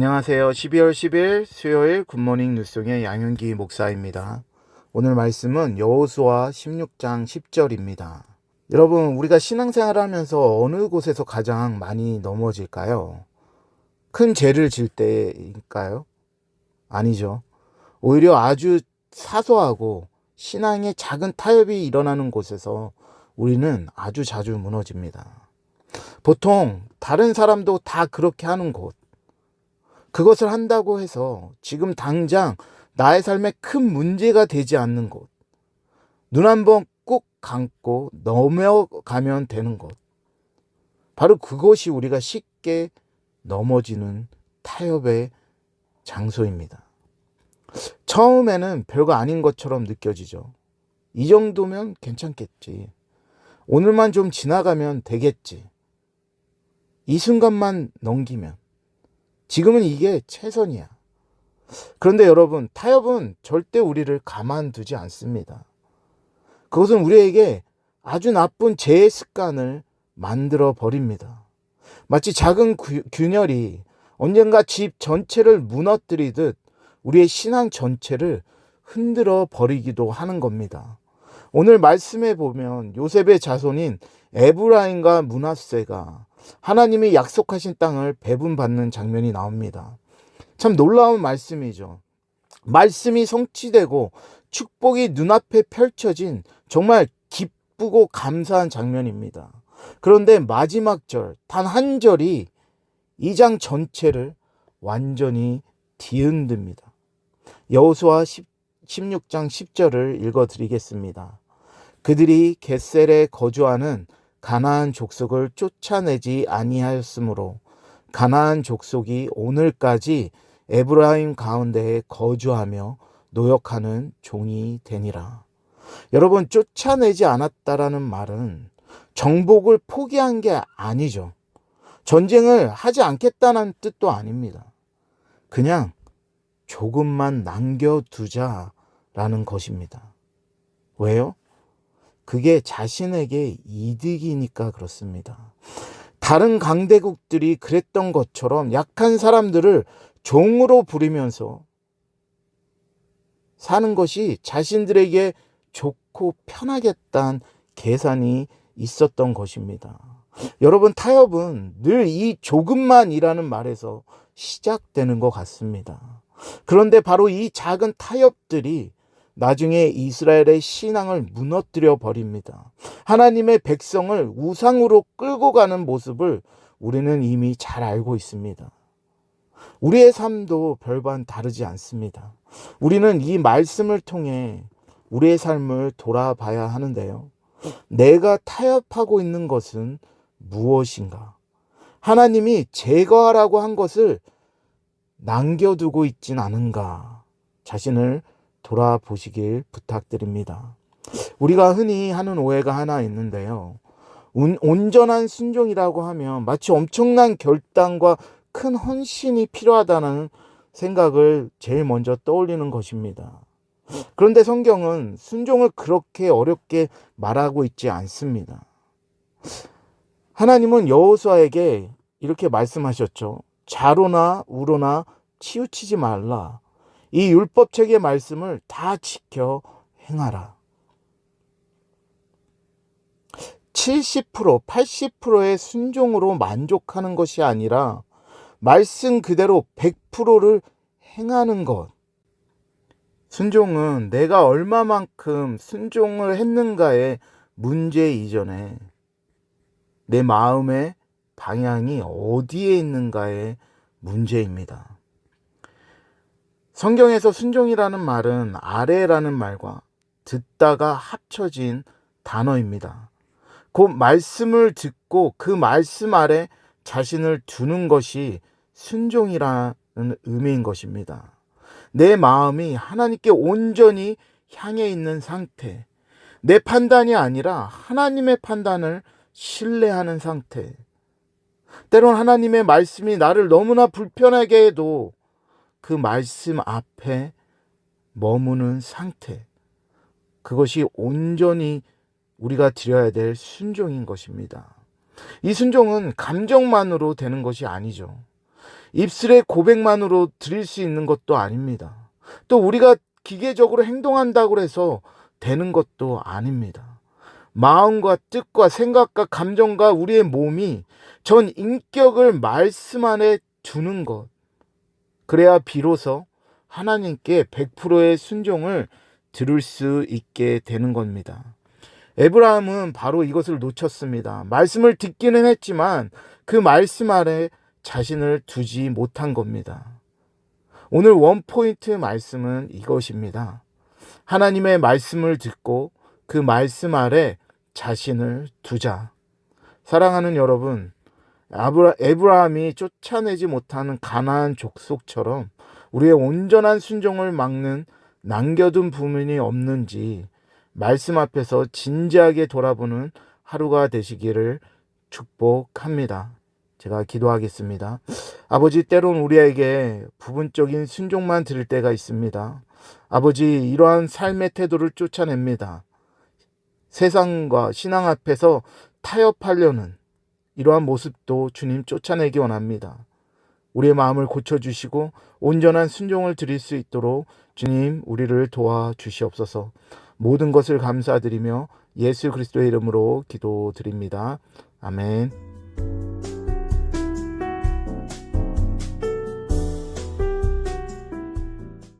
안녕하세요. 12월 10일 수요일 굿모닝 뉴스의 양윤기 목사입니다. 오늘 말씀은 여호수아 16장 10절입니다. 여러분, 우리가 신앙생활을 하면서 어느 곳에서 가장 많이 넘어질까요? 큰 죄를 질 때일까요? 아니죠. 오히려 아주 사소하고 신앙의 작은 타협이 일어나는 곳에서 우리는 아주 자주 무너집니다. 보통 다른 사람도 다 그렇게 하는 곳, 그것을 한다고 해서 지금 당장 나의 삶에 큰 문제가 되지 않는 곳, 눈 한번 꾹 감고 넘어가면 되는 곳, 바로 그것이 우리가 쉽게 넘어지는 타협의 장소입니다. 처음에는 별거 아닌 것처럼 느껴지죠. 이 정도면 괜찮겠지. 오늘만 좀 지나가면 되겠지. 이 순간만 넘기면. 지금은 이게 최선이야. 그런데 여러분, 타협은 절대 우리를 가만두지 않습니다. 그것은 우리에게 아주 나쁜 죄의 습관을 만들어 버립니다. 마치 작은 균열이 언젠가 집 전체를 무너뜨리듯 우리의 신앙 전체를 흔들어 버리기도 하는 겁니다. 오늘 말씀에 보면 요셉의 자손인 에브라임과 므낫세가 하나님이 약속하신 땅을 배분받는 장면이 나옵니다. 참 놀라운 말씀이죠. 말씀이 성취되고 축복이 눈앞에 펼쳐진 정말 기쁘고 감사한 장면입니다. 그런데 마지막 절, 단 한 절이 이 장 전체를 완전히 뒤흔듭니다. 여호수아 16장 10절을 읽어드리겠습니다. 그들이 겟셀에 거주하는 가나안 족속을 쫓아내지 아니하였으므로 가나안 족속이 오늘까지 에브라임 가운데에 거주하며 노역하는 종이 되니라. 여러분, 쫓아내지 않았다라는 말은 정복을 포기한 게 아니죠. 전쟁을 하지 않겠다는 뜻도 아닙니다. 그냥 조금만 남겨두자라는 것입니다. 왜요? 그게 자신에게 이득이니까 그렇습니다. 다른 강대국들이 그랬던 것처럼 약한 사람들을 종으로 부리면서 사는 것이 자신들에게 좋고 편하겠다는 계산이 있었던 것입니다. 여러분, 타협은 늘 이 조금만이라는 말에서 시작되는 것 같습니다. 그런데 바로 이 작은 타협들이 나중에 이스라엘의 신앙을 무너뜨려 버립니다. 하나님의 백성을 우상으로 끌고 가는 모습을 우리는 이미 잘 알고 있습니다. 우리의 삶도 별반 다르지 않습니다. 우리는 이 말씀을 통해 우리의 삶을 돌아봐야 하는데요. 내가 타협하고 있는 것은 무엇인가? 하나님이 제거하라고 한 것을 남겨두고 있진 않은가? 자신을 돌아보시길 부탁드립니다. 우리가 흔히 하는 오해가 하나 있는데요. 온전한 순종이라고 하면 마치 엄청난 결단과 큰 헌신이 필요하다는 생각을 제일 먼저 떠올리는 것입니다. 그런데 성경은 순종을 그렇게 어렵게 말하고 있지 않습니다. 하나님은 여호수아에게 이렇게 말씀하셨죠. 좌로나 우로나 치우치지 말라. 이 율법책의 말씀을 다 지켜 행하라. 70%, 80%의 순종으로 만족하는 것이 아니라 말씀 그대로 100%를 행하는 것. 순종은 내가 얼마만큼 순종을 했는가의 문제 이전에 내 마음의 방향이 어디에 있는가의 문제입니다. 성경에서 순종이라는 말은 아래라는 말과 듣다가 합쳐진 단어입니다. 곧 말씀을 듣고 그 말씀 아래 자신을 두는 것이 순종이라는 의미인 것입니다. 내 마음이 하나님께 온전히 향해 있는 상태, 내 판단이 아니라 하나님의 판단을 신뢰하는 상태. 때론 하나님의 말씀이 나를 너무나 불편하게 해도 그 말씀 앞에 머무는 상태, 그것이 온전히 우리가 드려야 될 순종인 것입니다. 이 순종은 감정만으로 되는 것이 아니죠. 입술의 고백만으로 드릴 수 있는 것도 아닙니다. 또 우리가 기계적으로 행동한다고 해서 되는 것도 아닙니다. 마음과 뜻과 생각과 감정과 우리의 몸이 전 인격을 말씀 안에 두는 것. 그래야 비로소 하나님께 100%의 순종을 들을 수 있게 되는 겁니다. 에브라임은 바로 이것을 놓쳤습니다. 말씀을 듣기는 했지만 그 말씀 아래 자신을 두지 못한 겁니다. 오늘 원포인트 말씀은 이것입니다. 하나님의 말씀을 듣고 그 말씀 아래 자신을 두자. 사랑하는 여러분, 에브라임이 쫓아내지 못하는 가나안 족속처럼 우리의 온전한 순종을 막는 남겨둔 부분이 없는지 말씀 앞에서 진지하게 돌아보는 하루가 되시기를 축복합니다. 제가 기도하겠습니다. 아버지, 때론 우리에게 부분적인 순종만 드릴 때가 있습니다. 아버지, 이러한 삶의 태도를 쫓아냅니다. 세상과 신앙 앞에서 타협하려는 이러한 모습도 주님 쫓아내기 원합니다. 우리의 마음을 고쳐주시고 온전한 순종을 드릴 수 있도록 주님 우리를 도와주시옵소서. 모든 것을 감사드리며 예수 그리스도의 이름으로 기도드립니다. 아멘.